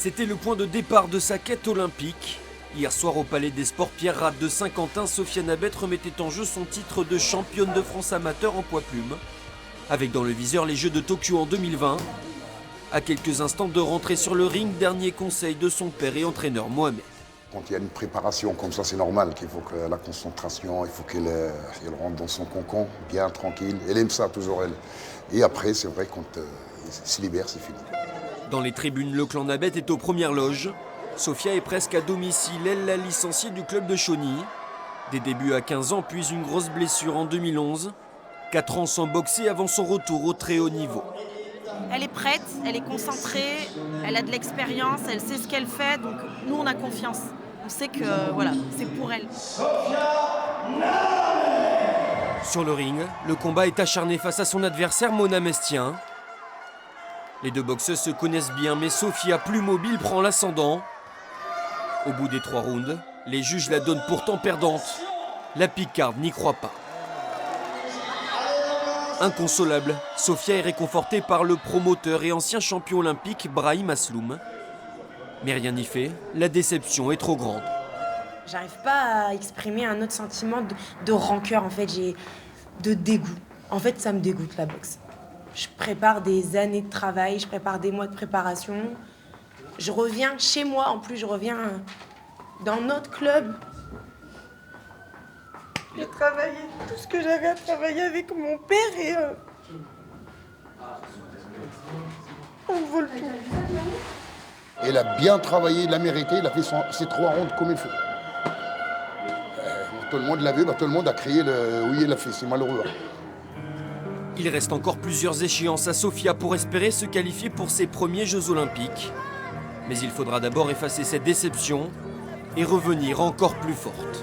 C'était le point de départ de sa quête olympique. Hier soir au Palais des Sports Pierre Rade de Saint-Quentin, Sophia Nabet remettait en jeu son titre de championne de France amateur en poids plume, avec dans le viseur les Jeux de Tokyo en 2020. À quelques instants de rentrer sur le ring, dernier conseil de son père et entraîneur Mohamed. Quand il y a une préparation comme ça, c'est normal qu'il faut que la concentration, il faut qu'elle rentre dans son cocon, bien tranquille. Elle aime ça toujours, elle. Et après, c'est vrai, quand il se libère, c'est fini. Dans les tribunes, le clan Nabet est aux premières loges. Sophia est presque à domicile, elle la licenciée du club de Chauny. Des débuts à 15 ans, puis une grosse blessure en 2011. 4 ans sans boxer avant son retour au très haut niveau. Elle est prête, elle est concentrée, elle a de l'expérience, elle sait ce qu'elle fait, donc nous on a confiance. On sait que voilà, c'est pour elle. Sur le ring, le combat est acharné face à son adversaire Mona Mestien. Les deux boxeuses se connaissent bien, mais Sophia, plus mobile, prend l'ascendant. Au bout des 3 rounds, les juges la donnent pourtant perdante. La picarde n'y croit pas. Inconsolable, Sophia est réconfortée par le promoteur et ancien champion olympique Brahim Asloum. Mais rien n'y fait, la déception est trop grande. J'arrive pas à exprimer un autre sentiment de rancœur, en fait, j'ai de dégoût. En fait, ça me dégoûte la boxe. Je prépare des années de travail, je prépare des mois de préparation. Je reviens chez moi, en plus je reviens dans notre club. J'ai travaillé tout ce que j'avais à travailler avec mon père et on vole tout. Elle a bien travaillé, elle l'a mérité, elle a fait ses 3 rondes comme il faut. Tout le monde l'a vu, tout le monde a crié oui, elle a fait, c'est malheureux. Il reste encore plusieurs échéances à Sophia pour espérer se qualifier pour ses premiers Jeux Olympiques. Mais il faudra d'abord effacer cette déception et revenir encore plus forte.